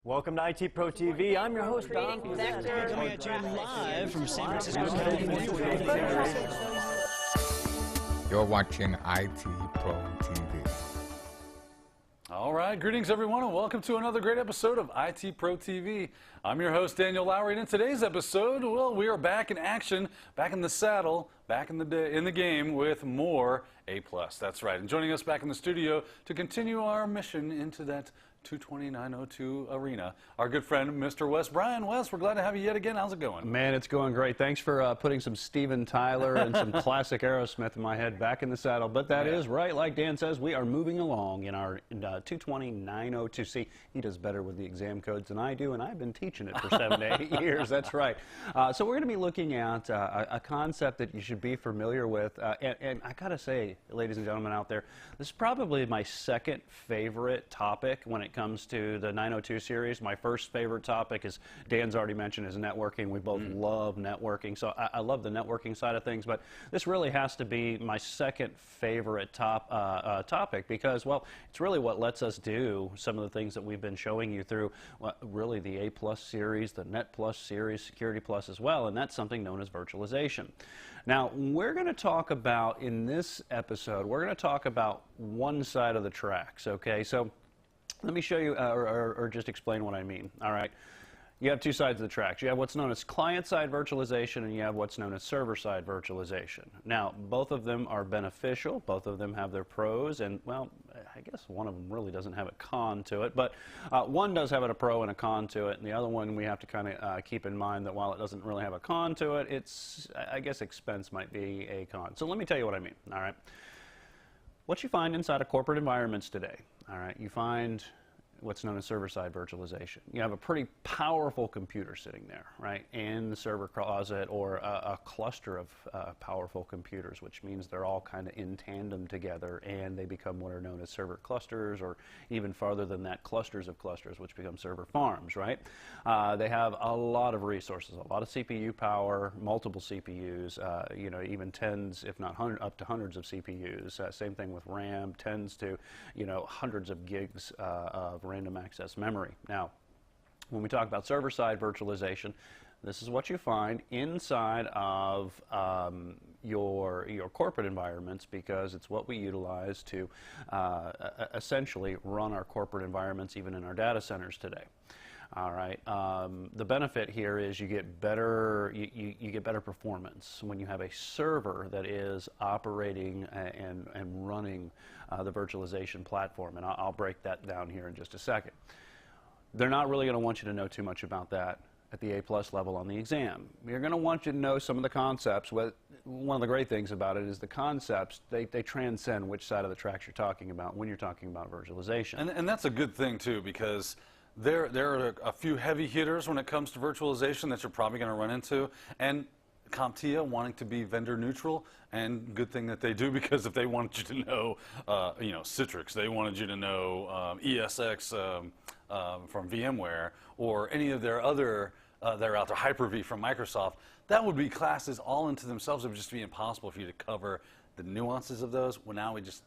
Welcome to IT Pro TV. I'm your host, Don. Coming at you live from San Francisco, California. You're watching IT Pro TV. All right, greetings everyone, and welcome to another great episode of IT Pro TV. I'm your host, Daniel Lowry, and in today's episode, well, we are back in action, back in the saddle, back in the game with more A+. That's right, and joining us back in the studio to continue our mission into that 22902 arena, our good friend, Mr. Wes Bryan. Wes, we're glad to have you yet again. How's it going? Man, it's going great. Thanks for putting some Steven Tyler and some classic Aerosmith in my head, back in the saddle. But that is right, like Dan says, we are moving along in our 22902. See, he does better with the exam codes than I do, and I've been teaching it for 7 to 8 years. That's right. So we're going to be looking at a concept that you should be familiar with. And I got to say, ladies and gentlemen out there, this is probably my second favorite topic when it comes to the 902 series. My first favorite topic, as Dan's already mentioned, is networking. We both love networking, so I love the networking side of things, but this really has to be my second favorite topic because, well, it's really what lets us do some of the things that we've been showing you through really the A+ series, the Net Plus series, Security Plus as well, and that's something known as virtualization. Now, we're going to talk about, in this episode, we're going to talk about one side of the tracks, okay? So let me show you, or just explain what I mean. All right. You have two sides of the tracks. You have what's known as client-side virtualization, and you have what's known as server-side virtualization. Now, both of them are beneficial. Both of them have their pros, and, well, I guess one of them really doesn't have a con to it. But one does have a pro and a con to it, and the other one we have to kind of keep in mind that while it doesn't really have a con to it, it's, I guess, expense might be a con. So let me tell you what I mean. All right. What you find inside of corporate environments today, all right, you find what's known as server-side virtualization. You have a pretty powerful computer sitting there, right, in the server closet, or a cluster of powerful computers, which means they're all kind of in tandem together, and they become what are known as server clusters, or even farther than that, clusters of clusters, which become server farms, right? They have a lot of resources, a lot of CPU power, multiple CPUs, you know, even tens, if not up to hundreds of CPUs. Same thing with RAM, tens to, you know, hundreds of gigs of random access memory. Now, when we talk about server-side virtualization, this is what you find inside of your corporate environments, because it's what we utilize to essentially run our corporate environments, even in our data centers today. All right. The benefit here is you get better you get better performance when you have a server that is operating and running the virtualization platform, and I'll break that down here in just a second. They're not really going to want you to know too much about that at the A+ level on the exam. You're going to want you to know some of the concepts. One of the great things about it is the concepts, they transcend which side of the tracks you're talking about when you're talking about virtualization. And that's a good thing, too, because there are a few heavy hitters when it comes to virtualization that you're probably going to run into, and CompTIA wanting to be vendor neutral, and good thing that they do, because if they wanted you to know, you know, Citrix, they wanted you to know ESX from VMware, or any of their other, they're out there, Hyper-V from Microsoft, that would be classes all into themselves. It would just be impossible for you to cover the nuances of those. Well, now we just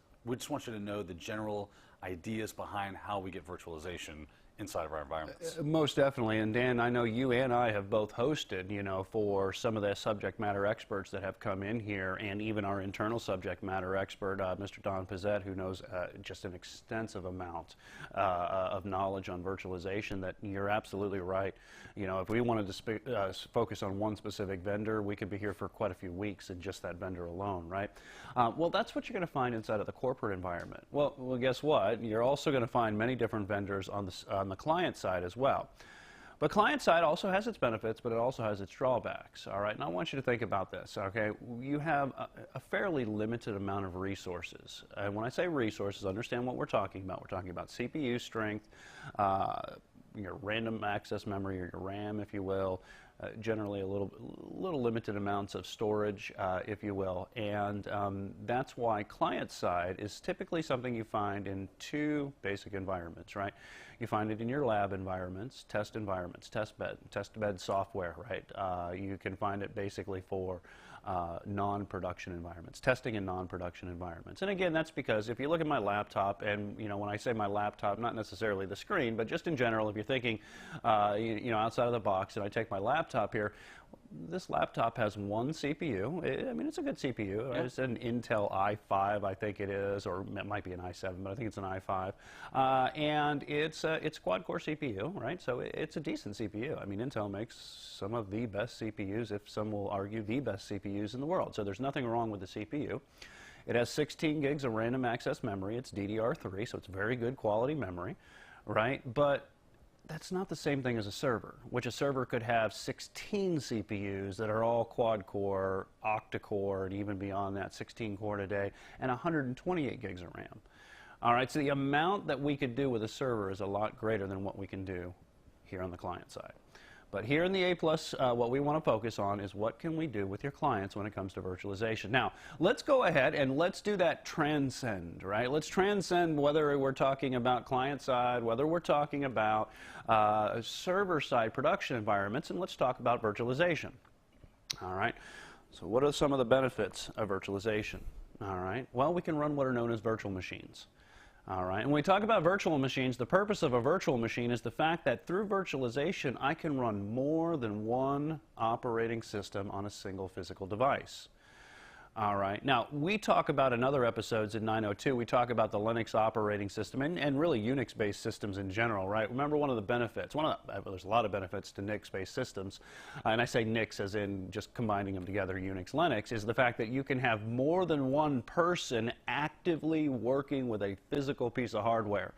want you to know the general ideas behind how we get virtualization inside of our environments. Most definitely, and Dan, I know you and I have both hosted, you know, for some of the subject matter experts that have come in here, and even our internal subject matter expert, Mr. Don Pizzette, who knows just an extensive amount of knowledge on virtualization. That you're absolutely right. You know, if we wanted to focus on one specific vendor, we could be here for quite a few weeks in just that vendor alone, right? Well, that's what you're going to find inside of the corporate environment. Well, guess what? You're also going to find many different vendors on the client side as well. But client side also has its benefits, but it also has its drawbacks, all right? And I want you to think about this, okay? You have a fairly limited amount of resources. And when I say resources, understand what we're talking about. We're talking about CPU strength, your random access memory, or your RAM, if you will, generally a little limited amounts of storage, if you will, and that's why client side is typically something you find in two basic environments, right? You find it in your lab environments, test bed software, right? You can find it basically for non-production environments, testing in non-production environments. And again, that's because if you look at my laptop, and when I say my laptop, not necessarily the screen, but just in general, if you're thinking, outside of the box, and I take my laptop here, this laptop has one CPU. It's a good CPU. Right? It's an Intel i5, I think it is, or it might be an i7, but I think it's an i5. And it's quad-core CPU, right? So it's a decent CPU. Intel makes some of the best CPUs, if some will argue the best CPUs in the world. So there's nothing wrong with the CPU. It has 16 gigs of random access memory. It's DDR3, so it's very good quality memory, right? But that's not the same thing as a server, which a server could have 16 CPUs that are all quad-core, octa-core, and even beyond that, 16 core today, and 128 gigs of RAM. All right, so the amount that we could do with a server is a lot greater than what we can do here on the client side. But here in the A+, what we want to focus on is what can we do with your clients when it comes to virtualization. Now, let's go ahead and let's do that transcend, right? Let's transcend whether we're talking about client side, whether we're talking about server side production environments, and let's talk about virtualization. All right, so what are some of the benefits of virtualization? All right, well, we can run what are known as virtual machines. All right, and when we talk about virtual machines, the purpose of a virtual machine is the fact that through virtualization, I can run more than one operating system on a single physical device. All right, now we talk about in other episodes in 902, we talk about the Linux operating system and really Unix-based systems in general, right? Remember one of the benefits, there's a lot of benefits to Nix-based systems, and I say Nix as in just combining them together, Unix, Linux, is the fact that you can have more than one person actively working with a physical piece of hardware.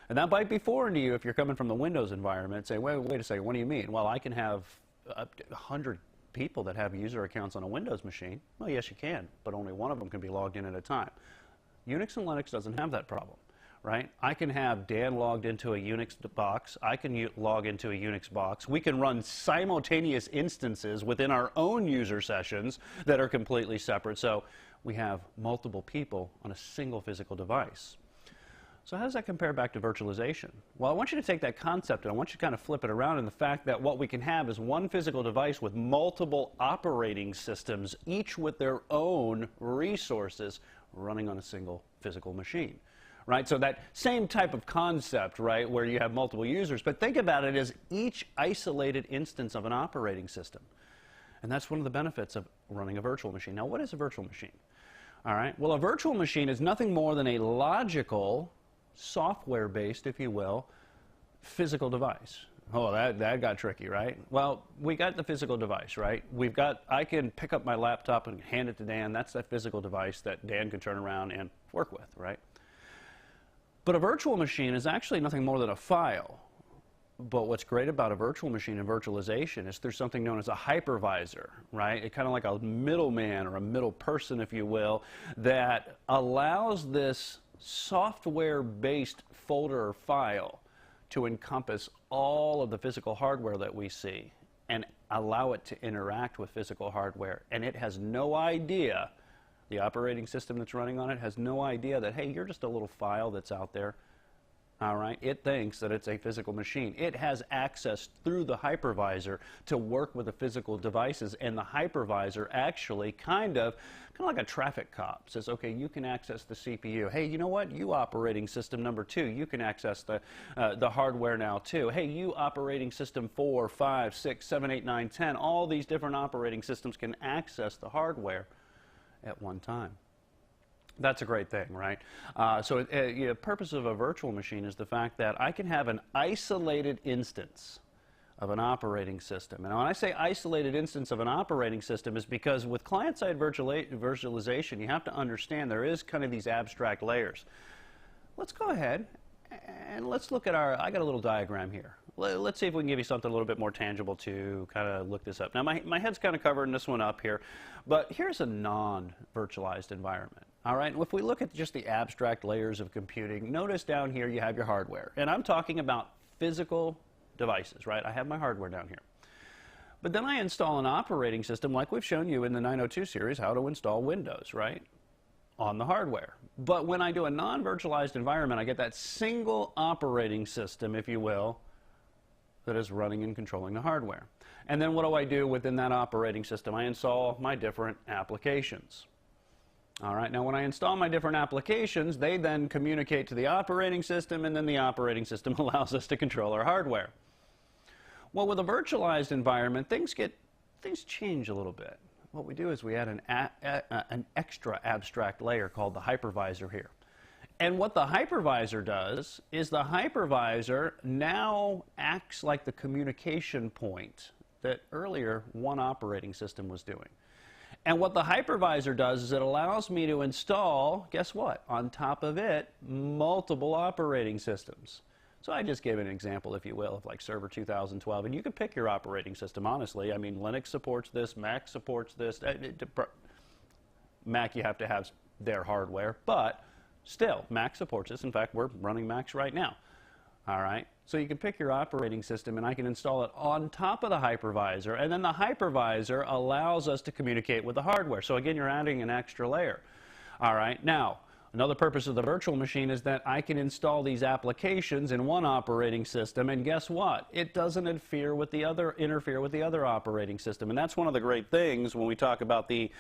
And that might be foreign to you if you're coming from the Windows environment. Say, wait a second, what do you mean? Well, I can have 100 people that have user accounts on a Windows machine. Well, yes, you can, but only one of them can be logged in at a time. Unix and Linux doesn't have that problem, right? I can have Dan logged into a Unix box. I can log into a Unix box. We can run simultaneous instances within our own user sessions that are completely separate. So we have multiple people on a single physical device. So how does that compare back to virtualization? Well, I want you to take that concept and I want you to kind of flip it around in the fact that what we can have is one physical device with multiple operating systems, each with their own resources running on a single physical machine. Right? So that same type of concept, right, where you have multiple users, but think about it as each isolated instance of an operating system. And that's one of the benefits of running a virtual machine. Now, what is a virtual machine? All right, well, a virtual machine is nothing more than a logical, software-based, if you will, physical device. Oh, that got tricky, right? Well, we got the physical device, right? I can pick up my laptop and hand it to Dan. That's that physical device that Dan can turn around and work with, right? But a virtual machine is actually nothing more than a file. But what's great about a virtual machine and virtualization is there's something known as a hypervisor, right? It's kind of like a middleman or a middle person, if you will, that allows this software-based folder or file to encompass all of the physical hardware that we see and allow it to interact with physical hardware. And it has no idea, the operating system that's running on it has no idea that, hey, you're just a little file that's out there. All right, it thinks that it's a physical machine. It has access through the hypervisor to work with the physical devices, and the hypervisor actually kind of like a traffic cop says, okay, you can access the CPU. Hey, you know what? You operating system number 2, you can access the hardware now too. Hey, you operating system 4, 5, 6, 7, 8, 9, 10. All these different operating systems can access the hardware at one time. That's a great thing, right? The purpose of a virtual machine is the fact that I can have an isolated instance of an operating system. And when I say isolated instance of an operating system is because with client-side virtualization, you have to understand there is kind of these abstract layers. Let's go ahead and let's look at I got a little diagram here. Let's see if we can give you something a little bit more tangible to kind of look this up. Now, my head's kind of covering this one up here, but here's a non-virtualized environment. All right, if we look at just the abstract layers of computing, notice down here you have your hardware. And I'm talking about physical devices, right? I have my hardware down here. But then I install an operating system like we've shown you in the 902 series how to install Windows, right, on the hardware. But when I do a non-virtualized environment, I get that single operating system, if you will, that is running and controlling the hardware. And then what do I do within that operating system? I install my different applications. All right, now when I install my different applications, they then communicate to the operating system, and then the operating system allows us to control our hardware. Well, with a virtualized environment, things change a little bit. What we do is we add an extra abstract layer called the hypervisor here. And what the hypervisor does is the hypervisor now acts like the communication point that earlier one operating system was doing. And what the hypervisor does is it allows me to install, guess what, on top of it, multiple operating systems. So I just gave an example, if you will, of like Server 2012. And you can pick your operating system, honestly. I mean, Linux supports this, Mac supports this. Mac, you have to have their hardware, but still, Mac supports this. In fact, we're running Macs right now. All right? So you can pick your operating system, and I can install it on top of the hypervisor, and then the hypervisor allows us to communicate with the hardware. So again, you're adding an extra layer. All right? Now, another purpose of the virtual machine is that I can install these applications in one operating system, and guess what? It doesn't interfere with the other operating system. And that's one of the great things when we talk about the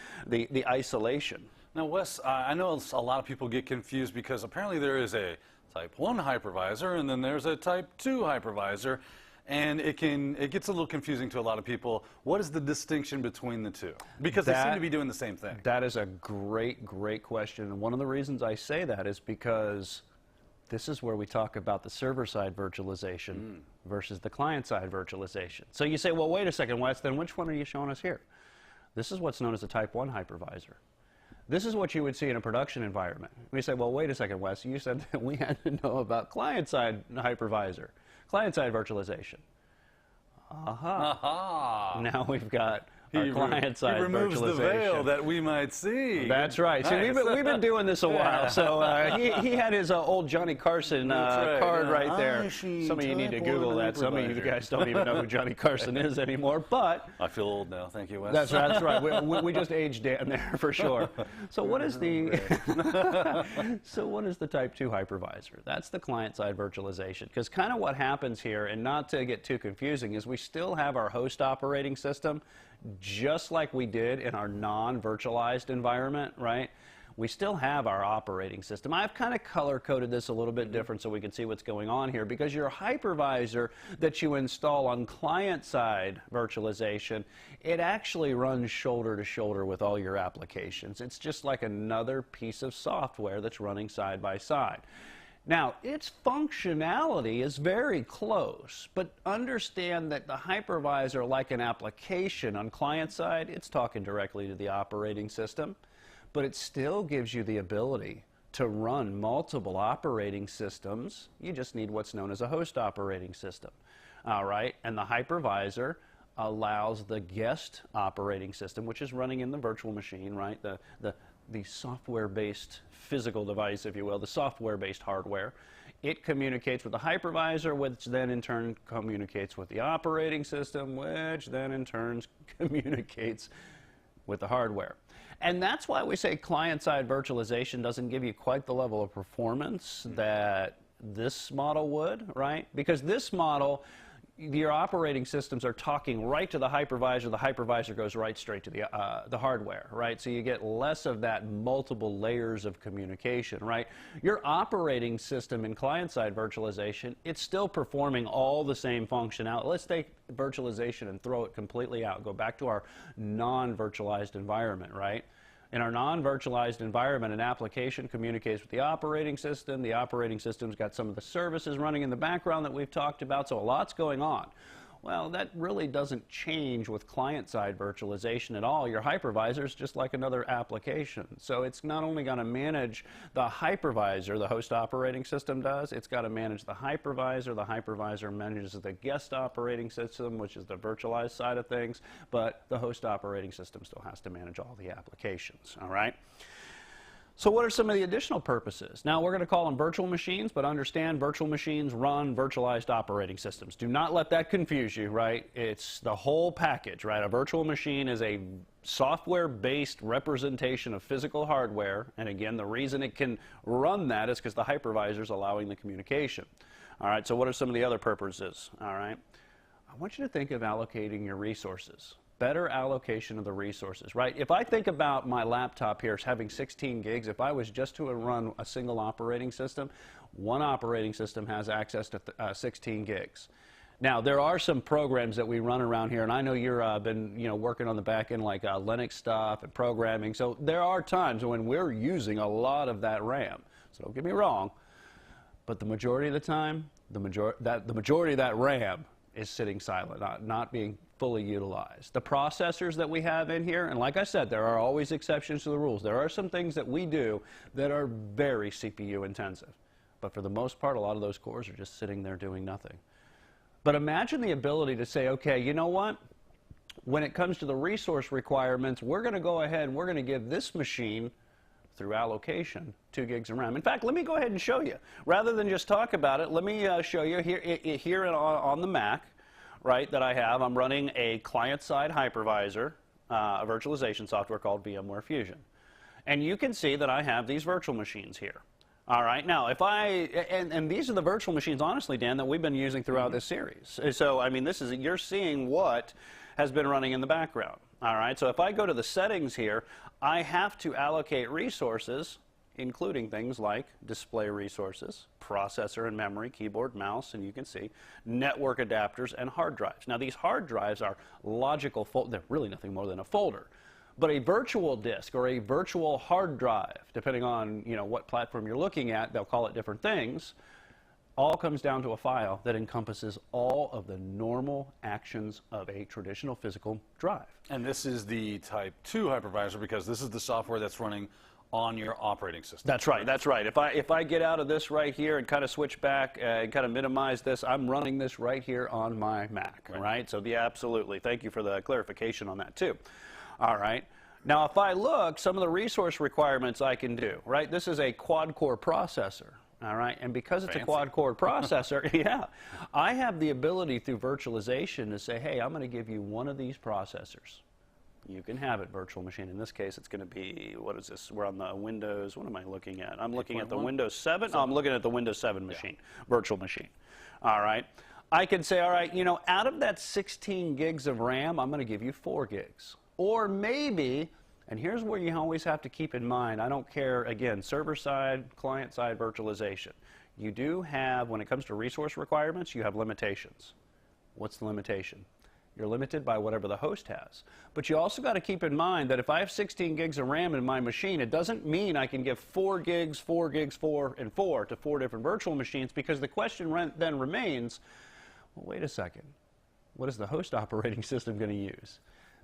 isolation. Now, Wes, I know a lot of people get confused because apparently there is a Type 1 hypervisor and then there's a Type 2 hypervisor, and it gets a little confusing to a lot of people. What is the distinction between the two? Because they seem to be doing the same thing. That is a great question, and one of the reasons I say that is because this is where we talk about the server-side virtualization versus the client-side virtualization. So you say, well, wait a second, Wes, then which one are you showing us here? This is what's known as a Type 1 hypervisor. This is what you would see in a production environment. We say, well, wait a second, Wes, you said that we had to know about client-side hypervisor, client-side virtualization. Aha. Now we've got our client-side virtualization. He removes the veil that we might see. That's right. Nice. See, we've been doing this a while. So he had his old Johnny Carson card right there. Some of you need to Google that. Some of you guys don't even know who Johnny Carson is anymore. But I feel old now. Thank you, Wes. That's right. We just aged Dan there for sure. So what is the Type 2 hypervisor? That's the client-side virtualization. Because kind of what happens here, and not to get too confusing, is we still have our host operating system, just like we did in our non-virtualized environment, right? We still have our operating system. I've kind of color-coded this a little bit different so we can see what's going on here, because your hypervisor that you install on client-side virtualization, it actually runs shoulder to shoulder with all your applications. It's just like another piece of software that's running side by side. Now, its functionality is very close, but understand that the hypervisor, like an application on client side, it's talking directly to the operating system, but it still gives you the ability to run multiple operating systems. You just need what's known as a host operating system. All right, and the hypervisor allows the guest operating system, which is running in the virtual machine, right? The software-based physical device, if you will, the software-based hardware. It communicates with the hypervisor, which then in turn communicates with the operating system, which then in turn communicates with the hardware. And that's why we say client-side virtualization doesn't give you quite the level of performance that this model would, right? Because this model, your operating systems are talking right to the hypervisor goes right straight to the hardware, right? So you get less of that multiple layers of communication, right? Your operating system in client-side virtualization, it's still performing all the same functionality. Let's take virtualization and throw it completely out. Go back to our non-virtualized environment, right? In our non-virtualized environment, an application communicates with the operating system. The operating system's got some of the services running in the background that we've talked about, so a lot's going on. Well, that really doesn't change with client-side virtualization at all. Your hypervisor is just like another application. So it's not only going to manage the hypervisor, the host operating system does, it's got to manage the hypervisor. The hypervisor manages the guest operating system, which is the virtualized side of things, but the host operating system still has to manage all the applications, all right? So what are some of the additional purposes? Now, we're going to call them virtual machines, but understand virtual machines run virtualized operating systems. Do not let that confuse you, right? It's the whole package, right? A virtual machine is a software-based representation of physical hardware, and again, the reason it can run that is because the hypervisor is allowing the communication. All right, so what are some of the other purposes? All right, I want you to think of allocating your resources. Better allocation of the resources, right? If I think about my laptop here as having 16 gigs, if I was just to run a single operating system, one operating system has access to 16 gigs. Now, there are some programs that we run around here, and I know you've been working on the back end like Linux stuff and programming, so there are times when we're using a lot of that RAM. So don't get me wrong, but the majority of the time, the majority of that RAM is sitting silent, not being fully utilized. The processors that we have in here, and like I said, there are always exceptions to the rules. There are some things that we do that are very CPU intensive. But for the most part, a lot of those cores are just sitting there doing nothing. But imagine the ability to say, okay, you know what? When it comes to the resource requirements, we're going to go ahead and we're going to give this machine, through allocation, 2 gigs of RAM. In fact, let me go ahead and show you. Rather than just talk about it, let me show you here on the Mac, right, that I have. I'm running a client-side hypervisor, a virtualization software called VMware Fusion. And you can see that I have these virtual machines here. All right, now if and these are the virtual machines, honestly, Dan, that we've been using throughout this series. So, I mean, you're seeing what has been running in the background. All right, so if I go to the settings here, I have to allocate resources, including things like display resources, processor and memory, keyboard, mouse, and you can see network adapters and hard drives. Now, these hard drives are logical they're really nothing more than a folder. But a virtual disk or a virtual hard drive, depending on what platform you're looking at, they'll call it different things, all comes down to a file that encompasses all of the normal actions of a traditional physical drive. And this is the Type 2 hypervisor because this is the software that's running on your operating system. That's right, that's right. If I get out of this right here and kind of switch back and kind of minimize this, I'm running this right here on my Mac, right? So, yeah, absolutely. Thank you for the clarification on that, too. All right. Now, if I look, some of the resource requirements I can do, right? This is a quad-core processor, all right? And because it's a quad-core processor, yeah, I have the ability through virtualization to say, hey, I'm going to give you one of these processors. You can have it, virtual machine. In this case, it's going to be, what is this? We're on the Windows. What am I looking at? I'm looking at the Windows 7. Oh, I'm looking at the Windows 7 machine, virtual machine. All right. I can say, all right, out of that 16 gigs of RAM, I'm going to give you 4 gigs. Or maybe, and here's where you always have to keep in mind, I don't care, again, server-side, client-side virtualization. You do have, when it comes to resource requirements, you have limitations. What's the limitation? You're limited by whatever the host has. But you also got to keep in mind that if I have 16 gigs of RAM in my machine, it doesn't mean I can give 4 gigs, 4 gigs, 4, and 4 to 4 different virtual machines, because the question then remains, well, wait a second, what is the host operating system going to use?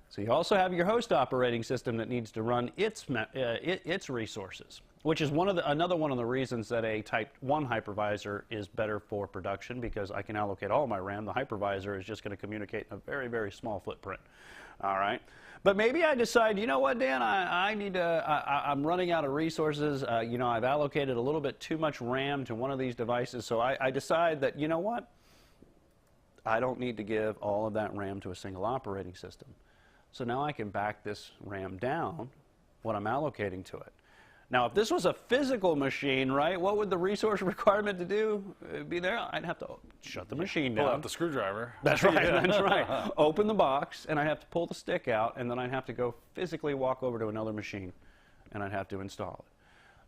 So you also have your host operating system that needs to run its resources, which is another one of the reasons that a Type 1 hypervisor is better for production, because I can allocate all my RAM. The hypervisor is just going to communicate in a very, very small footprint. All right. But maybe I decide, you know what, Dan, I'm running out of resources. I've allocated a little bit too much RAM to one of these devices, so I decide that, you know what, I don't need to give all of that RAM to a single operating system. So now I can back this RAM down, what I'm allocating to it. Now, if this was a physical machine, right, what would the resource requirement to do be there? I'd have to shut the machine down. Pull out the screwdriver. That's right, that's right. Open the box, and I'd have to pull the stick out, and then I'd have to go physically walk over to another machine, and I'd have to install it.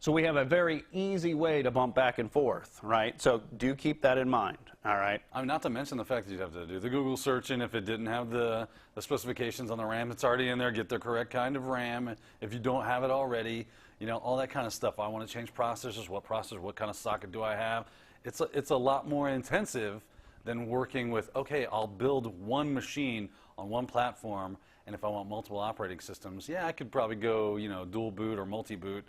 So we have a very easy way to bump back and forth, right? So do keep that in mind, all right? I mean, not to mention the fact that you'd have to do the Google searching if it didn't have the specifications on the RAM that's already in there, get the correct kind of RAM. If you don't have it already, all that kind of stuff. I want to change processors, what kind of socket do I have? It's a lot more intensive than working with, okay, I'll build one machine on one platform, and if I want multiple operating systems, yeah, I could probably go, dual boot or multi-boot.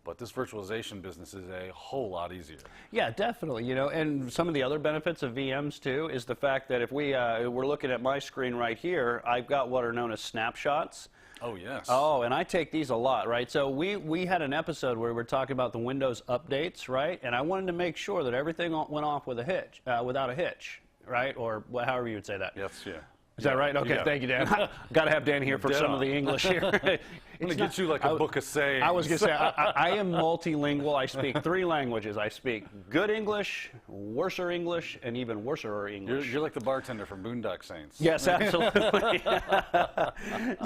But this virtualization business is a whole lot easier. Yeah, definitely. You know, and some of the other benefits of VMs too is the fact that if we're looking at my screen right here, I've got what are known as snapshots. Oh, yes. Oh, and I take these a lot, right? So we had an episode where we were talking about the Windows updates, right? And I wanted to make sure that everything went off with a hitch, without a hitch, right? Or however you would say that. Yes, yeah. Is that right? Okay, thank you, Dan. Got to have Dan here for some of the English here. I'm going to get you like a book of sayings. I was going to say, I am multilingual. I speak 3 languages. I speak good English, worser English, and even worser English. You're like the bartender from Boondock Saints. Yes, absolutely.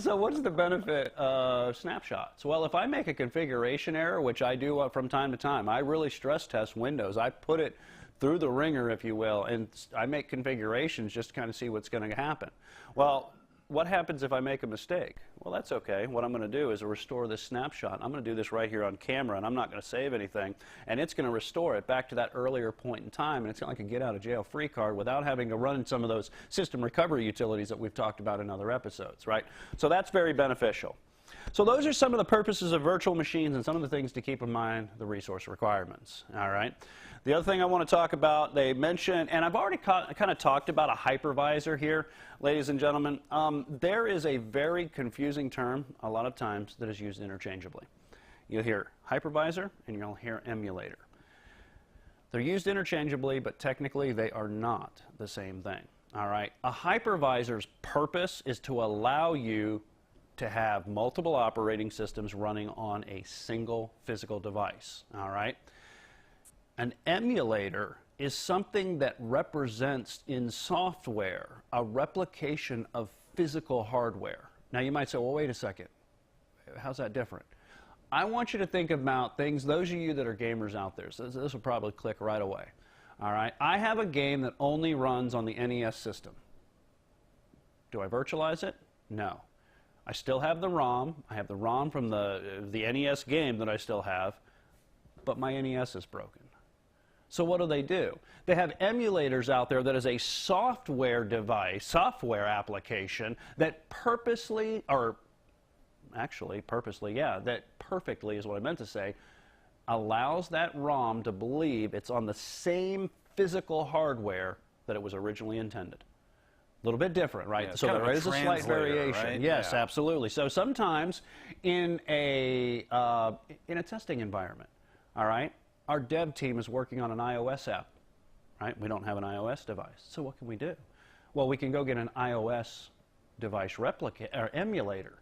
So what's the benefit of snapshots? Well, if I make a configuration error, which I do from time to time, I really stress test Windows. I put it through the ringer, if you will, and I make configurations just to kind of see what's going to happen. Well, what happens if I make a mistake? Well, that's okay. What I'm going to do is restore this snapshot. I'm going to do this right here on camera, and I'm not going to save anything, and it's going to restore it back to that earlier point in time, and it's like a get-out-of-jail-free card without having to run some of those system recovery utilities that we've talked about in other episodes, right? So that's very beneficial. So those are some of the purposes of virtual machines and some of the things to keep in mind, the resource requirements, all right? The other thing I want to talk about, they mentioned, and I've already kind of talked about a hypervisor here, ladies and gentlemen. There is a very confusing term a lot of times that is used interchangeably. You'll hear hypervisor and you'll hear emulator. They're used interchangeably, but technically they are not the same thing, all right? A hypervisor's purpose is to allow you to have multiple operating systems running on a single physical device, all right? An emulator is something that represents in software a replication of physical hardware. Now you might say, well, wait a second, how's that different? I want you to think about things, those of you that are gamers out there, so this will probably click right away, all right? I have a game that only runs on the NES system. Do I virtualize it? No. I still have the ROM. I have the ROM from the NES game that I still have, but my NES is broken. So what do? They have emulators out there that is a software device, software application that purposely, or actually purposely, yeah, that perfectly is what I meant to say, allows that ROM to believe it's on the same physical hardware that it was originally intended. A little bit different, right? Yeah, so there is a slight variation. Right? Yes, yeah. Absolutely. So sometimes in a testing environment, all right, our dev team is working on an iOS app, right? We don't have an iOS device. So what can we do? Well, we can go get an iOS device emulator.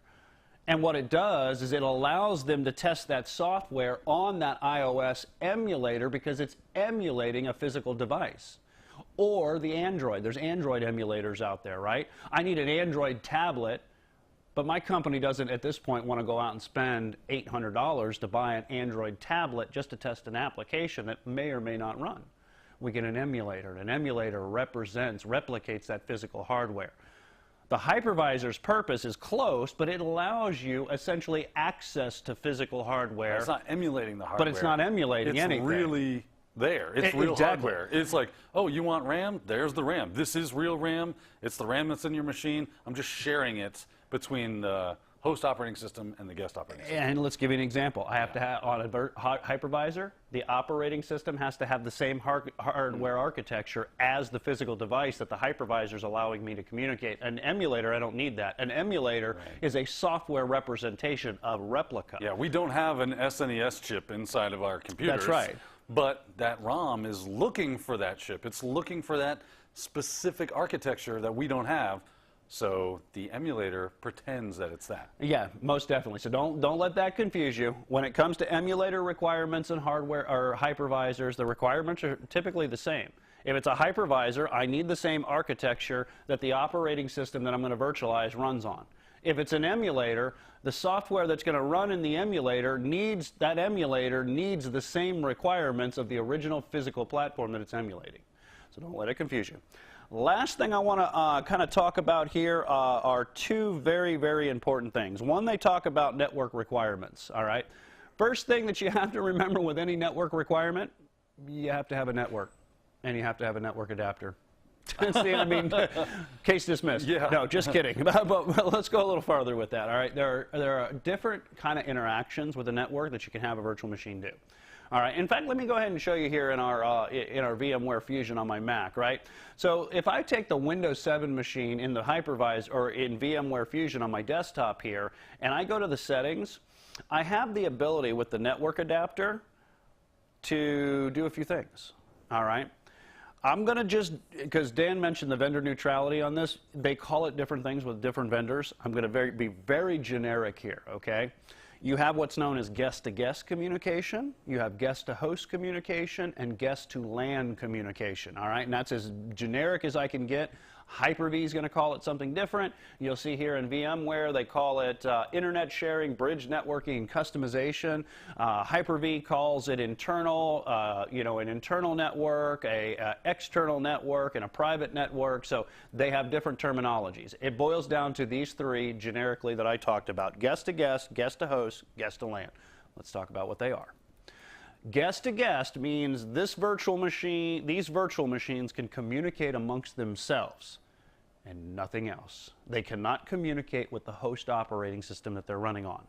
And what it does is it allows them to test that software on that iOS emulator because it's emulating a physical device. Or the Android. There's Android emulators out there, right? I need an Android tablet, but my company doesn't at this point want to go out and spend $800 to buy an Android tablet just to test an application that may or may not run. We get an emulator, and an emulator replicates that physical hardware. The hypervisor's purpose is close, but it allows you essentially access to physical hardware. It's not emulating the hardware. But it's not emulating anything. It's really there. It's real Exactly. hardware. It's like, oh, you want RAM? There's the RAM. This is real RAM. It's the RAM that's in your machine. I'm just sharing it between the host operating system and the guest operating system. And let's give you an example. I have to have, on a hypervisor, the operating system has to have the same hardware architecture as the physical device that the hypervisor is allowing me to communicate. An emulator, I don't need that. An emulator is a software representation of replica. Yeah, we don't have an SNES chip inside of our computers. That's right. But that ROM is looking for that chip. It's looking for that specific architecture that we don't have. So the emulator pretends that it's that. Yeah, most definitely. So don't let that confuse you. When it comes to emulator requirements and hardware or hypervisors, the requirements are typically the same. If it's a hypervisor, I need the same architecture that the operating system that I'm going to virtualize runs on. If it's an emulator, the software that's going to run in the emulator needs the same requirements of the original physical platform that it's emulating. So don't let it confuse you. Last thing I want to kind of talk about here are two very, very important things. One, they talk about network requirements, all right? First thing that you have to remember with any network requirement, you have to have a network, and you have to have a network adapter. See, I mean, case dismissed. Yeah. No, just kidding. But let's go a little farther with that. All right, there are different kind of interactions with the network that you can have a virtual machine do. All right. In fact, let me go ahead and show you here in our VMware Fusion on my Mac. Right. So if I take the Windows 7 machine in the hypervisor or in VMware Fusion on my desktop here, and I go to the settings, I have the ability with the network adapter to do a few things. All right. I'm going to just, because Dan mentioned the vendor neutrality on this, they call it different things with different vendors. I'm going to be very generic here, okay? You have what's known as guest-to-guest communication, you have guest-to-host communication, and guest-to-LAN communication, all right? And that's as generic as I can get. Hyper-V is going to call it something different. You'll see here in VMware they call it internet sharing, bridge networking, and customization. Hyper-V calls it internal, an internal network, a external network, and a private network. So they have different terminologies. It boils down to these three generically that I talked about: guest-to-guest, guest-to-host, guest-to-LAN. Let's talk about what they are. Guest-to-guest means these virtual machines can communicate amongst themselves and nothing else. They cannot communicate with the host operating system that they're running on.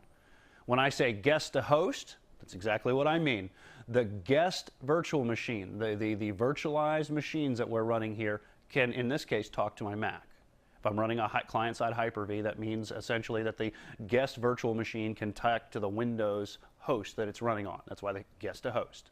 When I say guest-to-host, that's exactly what I mean. The guest virtual machine, the virtualized machines that we're running here can, in this case, talk to my Mac. If I'm running a client-side Hyper-V, that means essentially that the guest virtual machine can talk to the Windows host that it's running on. That's why they guest to host.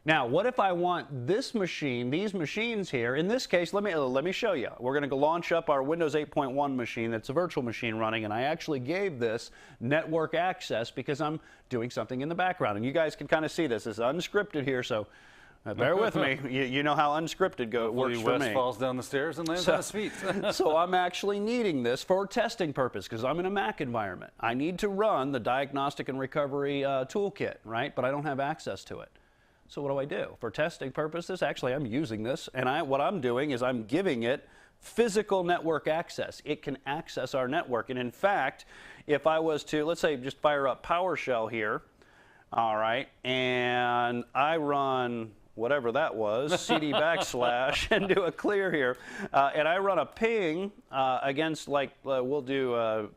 Now, what if I want this machine, these machines here? In this case, let me show you. We're going to launch up our Windows 8.1 machine that's a virtual machine running, and I actually gave this network access because I'm doing something in the background. And you guys can kind of see this. It's unscripted here, so bear with me. You know how unscripted works for Wes me. falls down the stairs and lands on his feet. So I'm actually needing this for testing purpose because I'm in a Mac environment. I need to run the diagnostic and recovery toolkit, right? But I don't have access to it. So what do? For testing purposes, actually I'm using this, and what I'm doing is I'm giving it physical network access. It can access our network. And in fact, if I was to, let's say, just fire up PowerShell here, all right, and I run whatever that was, CD /, and do a clear here. And I run a ping against, like, we'll do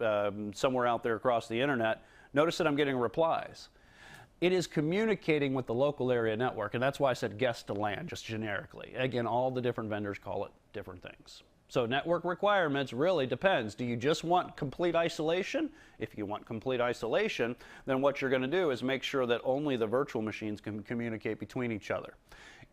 somewhere out there across the internet. Notice that I'm getting replies. It is communicating with the local area network, and that's why I said guest to LAN, just generically. Again, all the different vendors call it different things. So network requirements really depends. Do you just want complete isolation? If you want complete isolation, then what you're going to do is make sure that only the virtual machines can communicate between each other.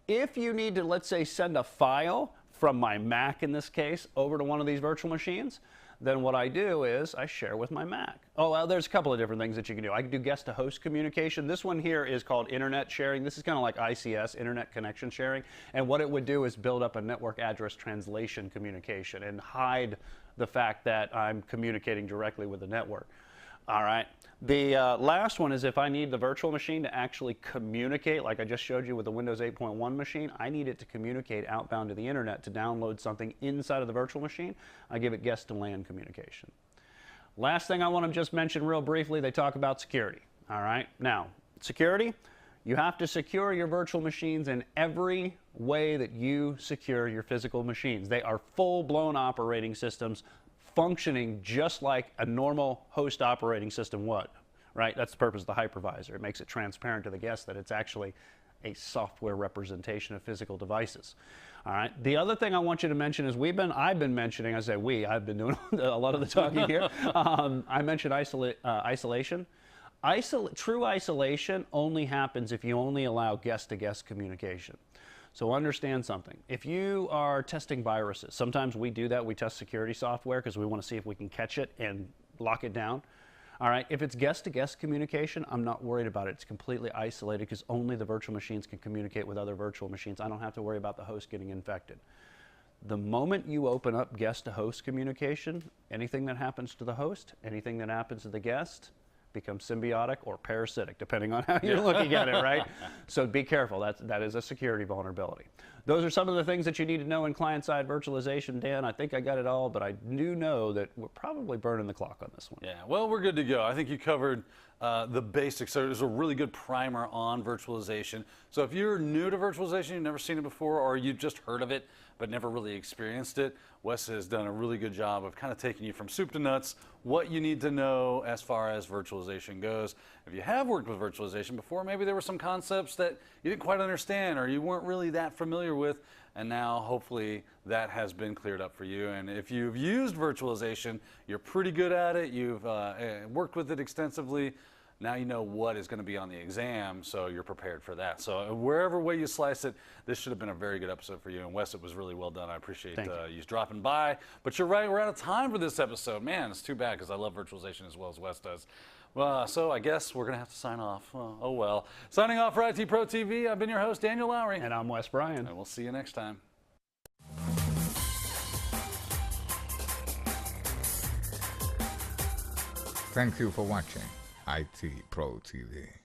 If you need to, let's say, send a file from my Mac in this case over to one of these virtual machines, then what I do is I share with my Mac. Oh, well, there's a couple of different things that you can do. I can do guest to host communication. This one here is called internet sharing. This is kind of like ICS, internet connection sharing. And what it would do is build up a network address translation communication and hide the fact that I'm communicating directly with the network. All right. The last one is if I need the virtual machine to actually communicate, like I just showed you with the Windows 8.1 machine, I need it to communicate outbound to the internet to download something inside of the virtual machine. I give it guest to LAN communication. Last thing I want to just mention real briefly, they talk about security. All right. Now, security, you have to secure your virtual machines in every way that you secure your physical machines. They are full-blown operating systems functioning just like a normal host operating system would, right? That's the purpose of the hypervisor. It makes it transparent to the guest that it's actually a software representation of physical devices. All right. The other thing I want you to mention is I've been mentioning, I say I've been doing a lot of the talking here. I mentioned isolation. True isolation only happens if you only allow guest-to-guest communication. So understand something. If you are testing viruses, sometimes we do that. We test security software because we want to see if we can catch it and lock it down. All right, if it's guest-to-guest communication, I'm not worried about it. It's completely isolated because only the virtual machines can communicate with other virtual machines. I don't have to worry about the host getting infected. The moment you open up guest-to-host communication, anything that happens to the host, anything that happens to the guest, becomes symbiotic or parasitic, depending on how you're looking at it, right? So be careful. That is a security vulnerability. those are some of the things that you need to know in client-side virtualization. Dan, I think I got it all, but I do know that we're probably burning the clock on this one. Yeah, well, we're good to go. I think you covered the basics. So there's a really good primer on virtualization. So if you're new to virtualization, you've never seen it before, or you've just heard of it but never really experienced it, Wes has done a really good job of kind of taking you from soup to nuts, what you need to know as far as virtualization goes. If you have worked with virtualization before, maybe there were some concepts that you didn't quite understand or you weren't really that familiar with, and now hopefully that has been cleared up for you. And if you've used virtualization, you're pretty good at it, you've worked with it extensively, now you know what is going to be on the exam, so you're prepared for that. So wherever way you slice it, this should have been a very good episode for you. And Wes, it was really well done. I appreciate you dropping by. But you're right, we're out of time for this episode. Man, it's too bad because I love virtualization as well as Wes does. So I guess we're going to have to sign off. Oh well. Signing off for IT Pro TV, I've been your host, Daniel Lowry. And I'm Wes Bryan. And we'll see you next time. Thank you for watching IT Pro TV.